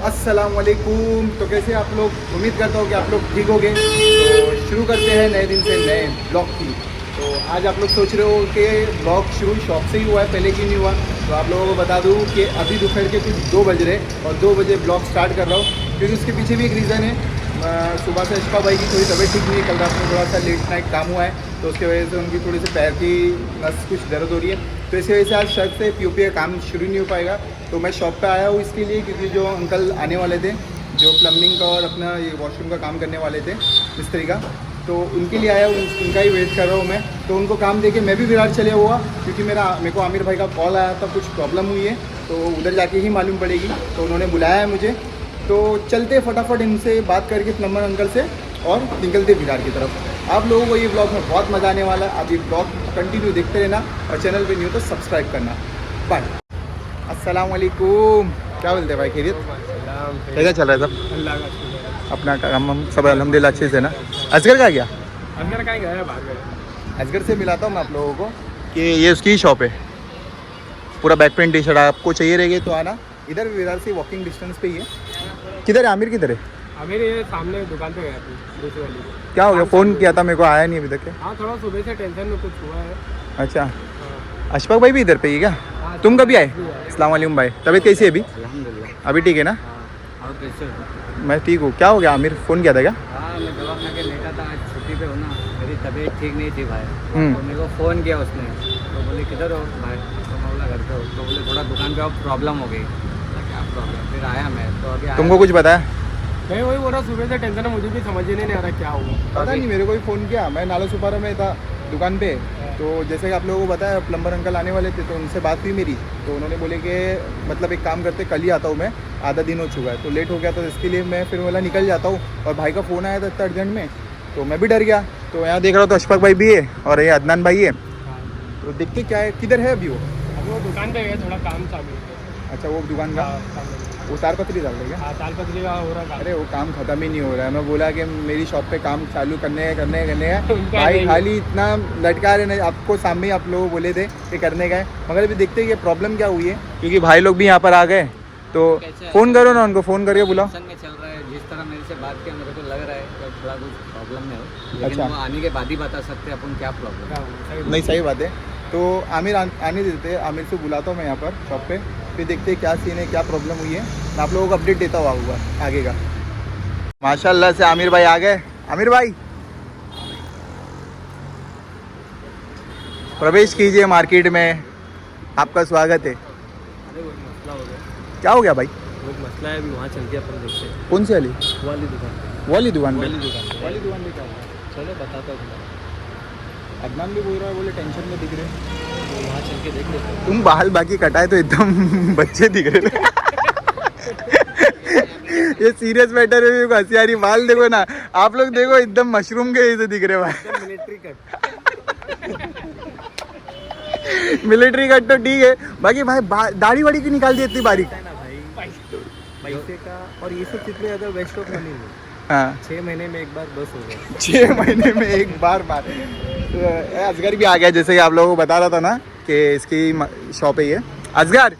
अस्सलाम वालेकुम। तो कैसे आप लोग, उम्मीद करता हूँ कि आप लोग ठीक होंगे। तो शुरू करते हैं नए दिन से नए ब्लॉग की। तो आज आप लोग सोच रहे हो कि ब्लॉग शुरू शॉप से ही हुआ है, पहले क्यों नहीं हुआ। तो आप लोगों को बता दूँ कि अभी दोपहर के कुछ 2 बज रहे और 2 बजे ब्लॉग स्टार्ट कर रहा हूँ, क्योंकि उसके पीछे भी एक रीज़न है। सुबह से अशफा भाई की थोड़ी तबीयत ठीक नहीं है, कल रात में थोड़ा सा लेट नाइट काम हुआ है, तो उसकी वजह से उनकी थोड़ी सी पैर की नस कुछ दर्द हो रही है। तो इसी वजह से आज शायद से पीओपी का काम शुरू नहीं हो पाएगा। तो मैं शॉप पे आया हूँ इसके लिए, क्योंकि जो अंकल आने वाले थे, जो प्लम्बिंग का और अपना ये वॉशरूम का काम करने वाले थे मिस्त्री का, तो उनके लिए आया हूँ, उनका ही वेट कर रहा हूँ मैं। तो उनको काम दे के मैं भी विराट चले हुआ, क्योंकि मेरे को आमिर भाई का कॉल आया था, कुछ प्रॉब्लम हुई है, तो उधर जाके ही मालूम पड़ेगी। तो उन्होंने बुलाया है मुझे, तो चलते फटाफट इनसे बात करके प्लम्बर अंकल से और निकलते विराट की तरफ। आप लोगों को ये ब्लॉग में बहुत मज़ा आने वाला है। आप ये ब्लॉग कंटिन्यू देखते रहना और चैनल पे न्यू तो सब्सक्राइब करना। बाय। अस्सलाम वालेकुम। क्या बोलते हैं भाई, खैरियत? कैसा चल रहा है सब? अल्लाह का शुक्र। अपना काम हम सब अल्हम्दुलिल्लाह अच्छे से ना। असगर का क्या? अंदर कहीं गया है, बाहर गया। असगर से मिलाता हूँ मैं आप लोगों को कि ये उसकी शॉप है, पूरा बैक पेंट टी शर्ट आपको चाहिए रहेगी तो आना। इधर विरार से वॉकिंग डिस्टेंस पे ही है। किधर है आमिर, किधर है? आमिर ये सामने दुकान पे गया थी, दूसरी वाली। क्या हो गया? फ़ोन किया था, मेरे को आया नहीं अभी तक। हाँ, थोड़ा सुबह से टेंशन में कुछ हुआ है। अच्छा, हाँ। अशफाक भाई भी इधर पे ही क्या? हाँ, तुम कभी आए? भी आए। अस्सलाम वालेकुम भाई, तबीयत कैसी है अभी? अल्हम्दुलिल्लाह। अभी ठीक है ना? हाँ, और कैसे हो? मैं ठीक हूँ। क्या हो गया आमिर, फ़ोन किया था क्या? हाँ, मैं दवा खा के लेटा था, आज छुट्टी पे हूँ ना, मेरी तबीयत ठीक नहीं थी भाई। हम्म। तो मेरे को फ़ोन किया उसने, तो बोले किधर हो भाई? तो मैं बोला घर पे हो। तो बोले थोड़ा दुकान पे अब प्रॉब्लम हो गई। बोला क्या प्रॉब्लम? फिर आया मैं, तो अभी आया तुमको कुछ बताया? मैं वही बोल रहा, सुबह से टेंशन है, मुझे भी समझ ही नहीं आ रहा क्या हुआ। पता नहीं, मेरे को भी फ़ोन किया। मैं नाला सुपारा में था दुकान पे, तो जैसे कि आप लोगों को बताया प्लम्बर अंकल आने वाले थे, तो उनसे बात हुई मेरी। तो उन्होंने बोले कि मतलब एक काम करते, कल ही आता हूँ मैं, आधा दिन हो चुका है, तो लेट हो गया, तो इसके लिए मैं फिर बोला निकल जाता हूँ। और भाई का फ़ोन आया था इतना अर्जेंट में, तो मैं भी डर गया। तो यहाँ देख रहा हूँ तो अशफाक भाई भी है और ये अदनान भाई है। तो देखते क्या है, किधर है अभी वो? अभी वो दुकान पे गया, थोड़ा काम चालू है। अच्छा, वो दुकान का वो तार पत्री डाल देगा। हाँ, ताल पत्री का हो रहा काम। अरे वो काम ख़त्म ही नहीं हो रहा है। मैं बोला कि मेरी शॉप पे काम चालू करने है उनका भाई नहीं। खाली इतना लटका रहे ना। आपको सामने ही आप लोग बोले थे कि करने का है, मगर अभी देखते हैं कि प्रॉब्लम क्या हुई है, क्योंकि भाई लोग भी यहाँ पर आ गए। तो फ़ोन करो ना उनको, फ़ोन करके बुलाओ। टेंशन में चल रहा है। जिस तरह मेरे से बात किया, मेरे को लग रहा है कि थोड़ा कुछ प्रॉब्लम है, लेकिन अच्छा। वो आने के बाद ही बता सकते हैं अपन क्या प्रॉब्लम क्या है। हुआ? सही नहीं, सही बात है। तो आमिर आने देते, आमिर से बुलाता हूँ मैं यहाँ पर शॉप पे, फिर देखते हैं क्या सीन है, क्या प्रॉब्लम हुई है। मैं आप लोगों को अपडेट देता हूँ आगे का। माशाल्लाह से आमिर भाई आ गए। आमिर भाई प्रवेश कीजिए मार्केट में, आपका स्वागत है। अरे वो मसला हो गया। क्या हो गया भाई? वो मसला है, अभी वहाँ चल के अपन देखते हैं। कौन सी वाली? वाली दुकान, वाली दुकान पे? वाली दुकान पे क्या हुआ? चलो बताता हूँ। अदनान भी बोल रहा है, बोले टेंशन में दिख रहे हैं। तो वहाँ चल के देख लेते हैं। तुम बाल बाकी कटाए तो एकदम बच्चे दिख रहे थे। ये सीरियस मैटर है, हंसी आ रही। बाल देखो ना आप लोग, देखो एकदम मशरूम के जैसे दिख रहे भाई। Military cut. मिलिट्री कट तो ठीक है, बाकी भाई दाढ़ी वाड़ी की निकाल दी इतनी बारीक। है ना भाई, पैसे का और ये सब कितने ज़्यादा वेस्ट ऑफ मनी है। हाँ, 6 महीने में एक बार बस हो गया। 6 महीने में एक बार बात। असगर भी आ गया, जैसे कि आप लोगों को बता रहा था ना कि इसकी शॉप है ये। असगर,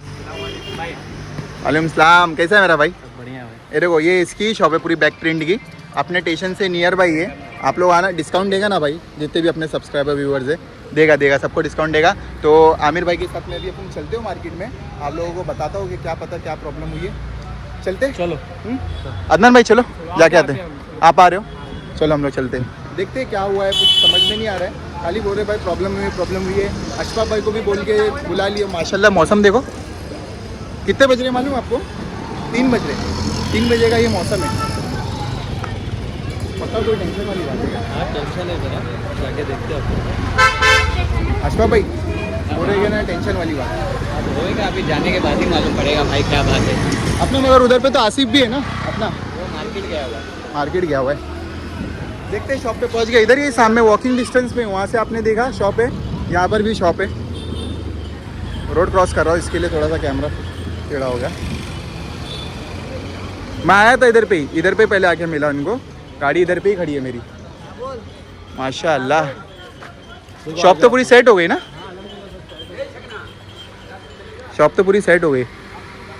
वालेकुम सलाम। कैसा है मेरा भाई? बढ़िया है। ये देखो, ये इसकी शॉप है पूरी बैक प्रिंट की, अपने स्टेशन से नियर बाई है। आप लोग आना, डिस्काउंट देगा ना भाई, जितने भी अपने सब्सक्राइबर व्यूअर्स है, देगा सबको डिस्काउंट देगा। तो आमिर भाई के साथ में भी अपन चलते हो मार्केट में, आप लोगों को बताता हूँ कि क्या पता क्या प्रॉब्लम हुई है। चलते चलो। अदनान भाई, चलो जाके आते हैं। आप आ रहे हो? चलो हम लोग चलते हैं, देखते हैं क्या हुआ है। कुछ समझ में नहीं आ रहा है, खाली बोल रहे भाई प्रॉब्लम हुई है। अशफाक भाई को भी बोल के बुला लिया। माशाल्लाह मौसम देखो, कितने बज रहे मालूम आपको? 3 बज रहे। 3 बजे का ये मौसम है। पक्का कोई टेंशन वाली बात है? हाँ, टेंशन है जरा, जाके देखते हैं। अशफाक भाई बोल रहे ना टेंशन वाली बात है। अब होएगा, अभी जाने के बाद ही मालूम पड़ेगा भाई क्या बात है। अपने मगर उधर पे तो आसिफ भी है ना अपना, वो मार्केट गया हुआ है। मार्केट गया हुआ है। देखते हैं, शॉप पे पहुंच गए। इधर ही सामने वॉकिंग डिस्टेंस में, वहाँ से आपने देखा शॉप है, यहाँ पर भी शॉप है। रोड क्रॉस कर रहा हूँ, इसके लिए थोड़ा सा कैमरा टेढ़ा हो गया। मैं आया था इधर पे पहले आके मिला उनको। गाड़ी इधर पे ही खड़ी है मेरी। माशाल्लाह, शॉप तो पूरी सेट हो गई ना? शॉप तो पूरी सेट हो गई।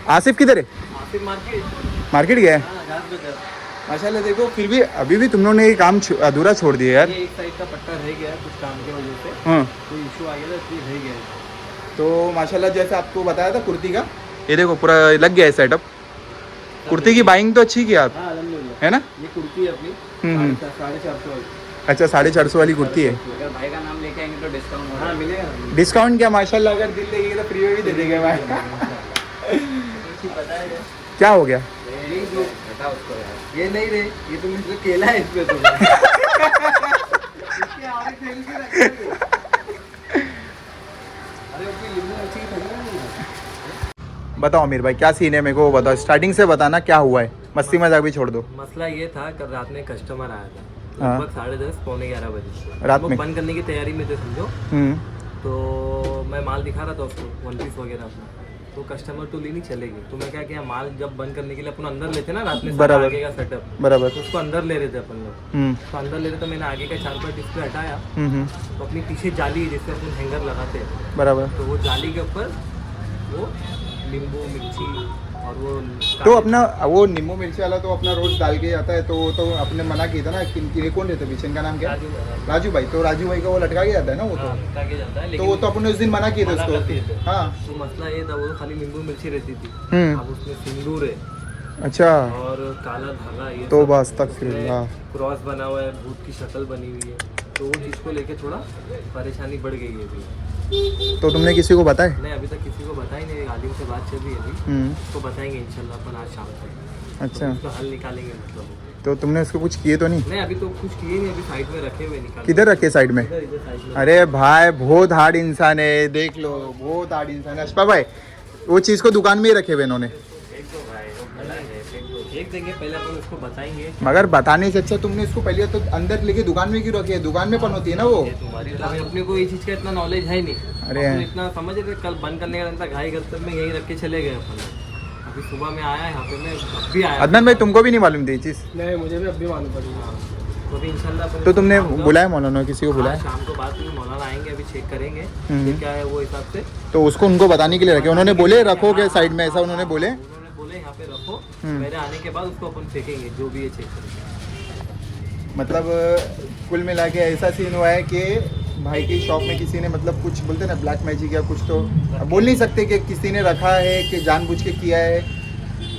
आसिफ किधर है? फिर मार्केट गया है घास बाजार माशाल्लाह। देखो फिर भी अभी भी तुम लोगों ने ये काम अधूरा छोड़ दिया यार। ये एक साइड का पट्टा रह गया है कुछ काम की वजह से, हाँ कोई इशू आ गया था इसलिए रह गया है। तो माशाल्लाह जैसे आपको बताया था कुर्ती का, ये देखो पूरा लग गया है सेटअप। कुर्ती की बाइंग तो अच्छी की आप, हाँ अल्हम्दुलिल्लाह। है ना? ये कुर्ती है अपनी हम्म। 450 वाली। अच्छा 450 वाली कुर्ती है। अगर भाई का नाम लेके आएंगे तो डिस्काउंट हाँ मिलेगा। डिस्काउंट क्या माशाल्लाह, अगर दिल देंगे तो फ्री में भी दे देंगे भाई। पता है क्या हो गया? ये जो बता उसको यार। ये नहीं रे, ये तुमने जो केला है इसमें तो इसके आगे खेल के रखा है। अरे अपनी लिंबू मिर्ची की थैली नहीं है। बताओ अमीर भाई क्या सीन है, मेरे को वो बताओ, स्टार्टिंग से बताना क्या हुआ है, मस्ती मजाक भी छोड़ दो। मसला ये था, कल रात में कस्टमर आया था हाँ। लगभग 10:30 पौने 11 बजे। रात हम लोग में? बंद करने की तैयारी में थे समझो। तो मैं माल दिखा रहा था उसको, वन पीस वगैरह अपना। तो कस्टमर तो लेनी चलेगी, तो मैं क्या किया, माल जब बंद करने के लिए अपन अंदर लेते ना रात में, बराबर। आगे का सेटअप बराबर। तो उसको अंदर ले रहे थे अपन लोग। तो अंदर ले रहे तो मैंने आगे का 4-5 डिस्प्ले हटाया, तो अपनी पीछे जाली जिससे अपन हैंगर लगाते हैं, बराबर। तो वो जाली के ऊपर वो नींबू मिर्ची और वो तो अपना वो नींबू मिर्ची वाला तो अपना रोज डाल के आता है, तो अपने मना किया था ना कि कौन रहता है पीछे, इनका नाम क्या है? राजू भाई। तो राजू भाई का वो लटका के जाता है ना वो, हाँ, लटका के जाता है, तो लेकिन वो तो अपन उस दिन मना किए थे मना कर दिए उसको। थे। हाँ तो मसला ये था, वो खाली नींबू मिर्ची रहती थी, अब उसमें सिंदूर है अच्छा। और काला धागा, ये तो सब बस तक उसमें क्रॉस बना हुआ है, भूत की शक्ल बनी हुई है, तो वो चीज़ को लेके थोड़ा परेशानी बढ़ गई है अभी। तो तुमने किसी को बताया? नहीं अभी तक किसी को बताई नहीं, आलिम से बात चल रही है अभी, उसको बताएंगे इंशाल्लाह अपन आज शाम तक। अच्छा। तो उसका हल निकालेंगे मतलब। तो तुमने उसको कुछ किए तो नहीं? नहीं अभी तो कुछ किए नहीं, अभी साइड में रखे हुए निकाल। किधर रखे साइड में? इधर साइड में। अरे भाई बहुत हार्ड इंसान है, देख लो बहुत हार्ड इंसान है अशफा भाई। वो चीज़ को दुकान में ही रखे हुए इन्होंने, एक देंगे पहले अपन उसको बताएंगे। मगर बताने से अच्छा तुमने इसको पहले तो अंदर लेके दुकान में क्यों रखे है? दुकान में पन होती है ना वो। ये तुम्हारी अभी अपने को ये चीज़ का इतना नॉलेज है नहीं। अरे अपन इतना समझ रहे कल बंद करने का था, घाई गस्तर में यहीं रख के चले गए अपन। अभी सुबह में आया यहाँ पे, मैं अब भी आया। अदनान भाई तुमको भी नहीं मालूम थी ये चीज़? नहीं मुझे भी अब भी मालूम पड़ी। तो अभी इंशाल्लाह अपन तो तुमने शाम को- बुलाया मौलाना, किसी को हाँ, बुलाया? शाम को बात हुई, मौलाना आएंगे, अभी चेक करेंगे हम्म। कि क्या है वो हिसाब से। तो उसको उनको बताने के लिए रखे, उन्होंने बोले रखो के साइड में, ऐसा उन्होंने बोले? उन्होंने बोले यहाँ पे रखो, हम्म। मेरे आने के बाद उसको अपन फेंकेंगे, जो भी है चेक करेंगे। मतलब कुल मिला के ऐसा सीन हुआ है कि भाई की शॉप में किसी ने मतलब कुछ बोलते ना ब्लैक मैजिक या कुछ, तो अब बोल नहीं सकते कि किसी ने रखा है कि जानबूझ के किया है।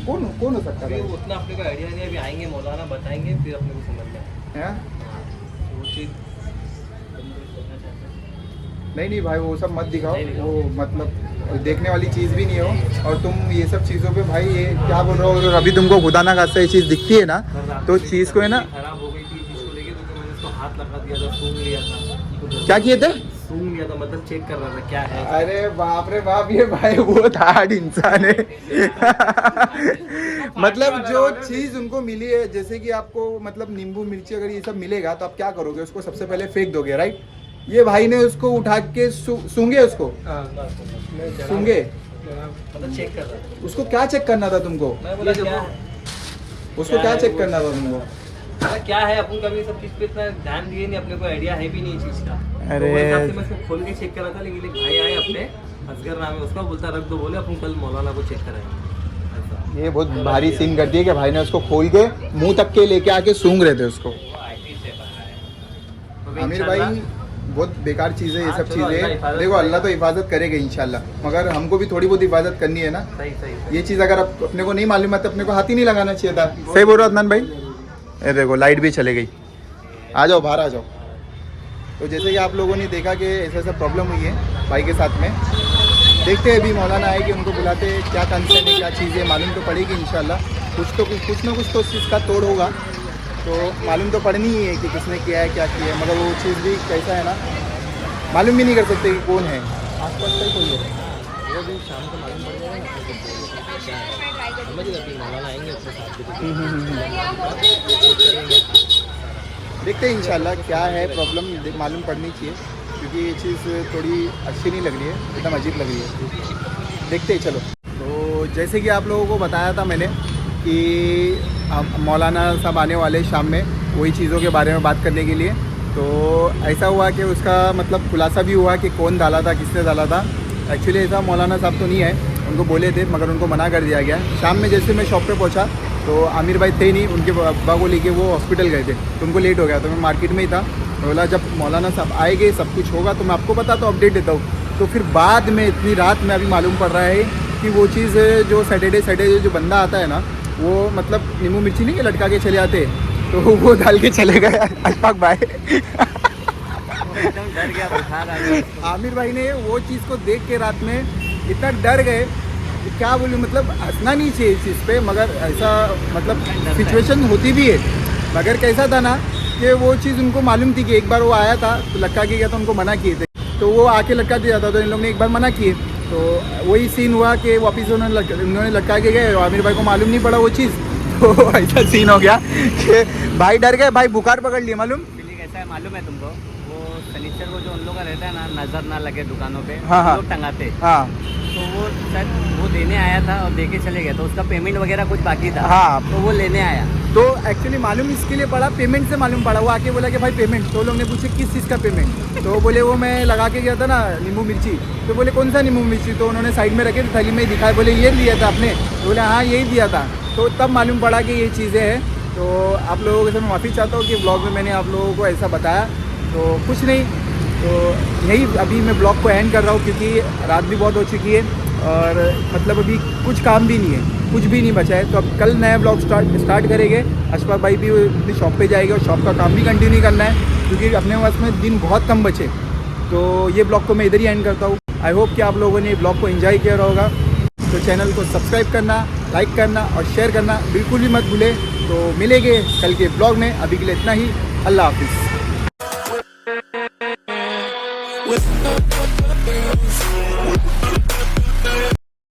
कौन हो सकता अभी है? उतना अपने को आइडिया नहीं, अभी आएंगे मौलाना बताएंगे, फिर अपने को समझ में आएगा। हाँ? वो चीज़ नहीं भाई वो सब मत दिखाओ, नहीं दिखाओ। वो मतलब देखने वाली चीज़ भी नहीं हो। और तुम ये सब चीज़ों पे भाई ये क्या बोल रहे हो, और अभी तुमको खुदा ना खास्ता ये चीज़ दिखती है ना, तो चीज़ को है ना, खराब हो गई थी चीज़ को लेके, तो मैंने उसको हाथ लगा दिया था, सूंघ लिया था। क्या किए थे? सूंघ लिया था मतलब चेक कर रहा था क्या है। अरे बाप रे बाप, ये भाई बहुत हार्ड इंसान है। मतलब जो चीज़ उनको मिली है, जैसे कि आपको मतलब नींबू मिर्ची अगर ये सब मिलेगा तो आप क्या करोगे? उसको सबसे पहले फेंक दोगे, राइट? ये भाई ने उसको उठा के सूंघे, उसको सूंघे, मतलब चेक कर रहा था। उसको क्या चेक करना था तुमको? मैं बोला क्या है, उसको क्या चेक करना था तुमको? क्या है, अपन कभी सब चीज़ पे इतना ध्यान दिए नहीं, अपने को आइडिया है भी नहीं चीज़ का। अरे। तो वो हिसाब से मैं उसको खोल के चेक कर रहा था, लेकिन एक भाई आए अपने, असगर नाम है उसका, बोलता रख दो, बोले अपन कल मौलाना को चेक कराएंगे। ऐसा ये बहुत भारी सीन कर दिया कि भाई ने उसको खोल के मुंह तक के लेके आके सूंघ रहे थे उसको। अभी आमिर इंशाल्लाह- भाई बहुत बेकार चीज़ है ये हाँ, सब चलो, अल्लाह चीज़ें। हिफाजत देखो करेगा। अल्लाह तो हिफाजत करेगा इंशाल्लाह, मगर हमको भी थोड़ी बहुत हिफाजत करनी है ना। सही सही ये चीज़ अगर अपने को नहीं मालूम है तो अपने को हाथ ही नहीं लगाना चाहिए था। सही बोल रहा अदनान भाई? ये देखो लाइट भी चले गई, आ जाओ बाहर आ जाओ। तो जैसे कि आप लोगों ने देखा कि ऐसा ऐसा प्रॉब्लम हुई है भाई के साथ में, देखते हैं अभी मौलाना आए कि उनको बुलाते हैं, क्या कंसर्न है क्या चीज़ है, मालूम तो पड़ेगी इंशाल्लाह। कुछ ना कुछ तो उस चीज़ का तोड़ होगा, तो मालूम तो पड़नी ही है कि किसने किया है क्या किया है, मगर वो चीज़ भी कैसा है ना, मालूम भी नहीं कर सकते कि कौन है, आसपास का ही कोई है। वो भी शाम को मालूम पड़ जाएगा ना, समझ गए, फिर मौलाना आएंगे अपने साथ में, देखते हैं इंशाल्लाह क्या है प्रॉब्लम, मालूम पड़नी चाहिए, क्योंकि ये चीज़ थोड़ी अच्छी नहीं लग रही है, एकदम अजीब लग रही है। देखते हैं चलो। तो जैसे कि आप लोगों को बताया था मैंने कि मौलाना साहब आने वाले शाम में वही चीज़ों के बारे में बात करने के लिए, तो ऐसा हुआ कि उसका मतलब खुलासा भी हुआ कि कौन डाला था, किसने डाला था। एक्चुअली ऐसा मौलाना साहब तो नहीं है, उनको बोले थे मगर उनको मना कर दिया गया। शाम में जैसे मैं शॉप पे पहुंचा तो आमिर भाई थे नहीं, उनके अब्बा को लेके वो हॉस्पिटल गए थे, तो उनको लेट हो गया। तो मैं मार्केट में ही था, तो बोला जब मौलाना साहब आएंगे सब कुछ होगा तो मैं आपको बता तो अपडेट देता हूँ। तो फिर बाद में इतनी रात में अभी मालूम पड़ रहा है कि वो चीज़ जो सैटरडे जो बंदा आता है ना, वो मतलब नींबू मिर्ची नहीं लटका के चले आते, तो वो डाल के चले गए अशफाक भाई। एकदम डर गया, बुखार आ गया उसको। आमिर भाई ने वो चीज़ को देख के रात में इतना डर गए, क्या बोलूँ, मतलब हंसना नहीं चाहिए इस चीज़ पे, मगर ऐसा मतलब सिचुएशन होती भी है। मगर कैसा था ना कि वो चीज़ उनको मालूम थी कि एक बार वो आया था तो लटका के गया था, उनको मना किए थे, तो वो आके लटका दिया था, तो इन लोग ने एक बार मना किए, तो वही सीन हुआ कि वापस उन्होंने लटका के गए और आमिर भाई को मालूम नहीं पड़ा वो चीज़। तो ऐसा सीन हो गया कि भाई डर गए, भाई बुखार पकड़ लिए। मालूम एक्चुअली कैसा है मालूम है तुमको, वो शनिचर को जो उन लोग का रहता है ना, नज़र ना लगे दुकानों पे, हाँ, हाँ। लोग टंगाते, हाँ तो वो सर वो देने आया था और दे के चले गए, तो उसका पेमेंट वगैरह कुछ बाकी था, हाँ। तो वो लेने आया। तो एक्चुअली मालूम इसके लिए पड़ा, पेमेंट से मालूम पड़ा। वो आके बोला कि भाई पेमेंट, तो लोग ने पूछे किस चीज़ का पेमेंट, तो बोले वो मैं लगा के गया था ना नींबू मिर्ची, तो बोले कौन सा नींबू मिर्ची, तो उन्होंने साइड में रखे थैली में दिखाया, बोले ये दिया था आपने, तो बोले हाँ यही दिया था। तो तब मालूम पड़ा कि ये चीज़ें हैं। तो आप लोगों से मैं माफ़ी चाहता हूँ कि ब्लॉग में मैंने आप लोगों को ऐसा बताया, तो कुछ नहीं, तो यही अभी मैं ब्लॉग को एंड कर रहा हूँ क्योंकि रात भी बहुत हो चुकी है और मतलब अभी कुछ काम भी नहीं है, कुछ भी नहीं बचा है। तो अब कल नया ब्लॉग स्टार्ट करेंगे। अशफाक भाई भी अपनी शॉप पे जाएंगे और शॉप का काम भी कंटिन्यू करना है क्योंकि अपने पास में दिन बहुत कम बचे। तो ये ब्लॉग को मैं इधर ही एंड करता हूँ। आई होप कि आप लोगों ने ब्लॉग को एंजॉय किया होगा। तो चैनल को सब्सक्राइब करना, लाइक करना और शेयर करना बिल्कुल भी मत भूलें। तो मिलेंगे कल के ब्लॉग में, अभी के लिए इतना ही। अल्लाह हाफिज़।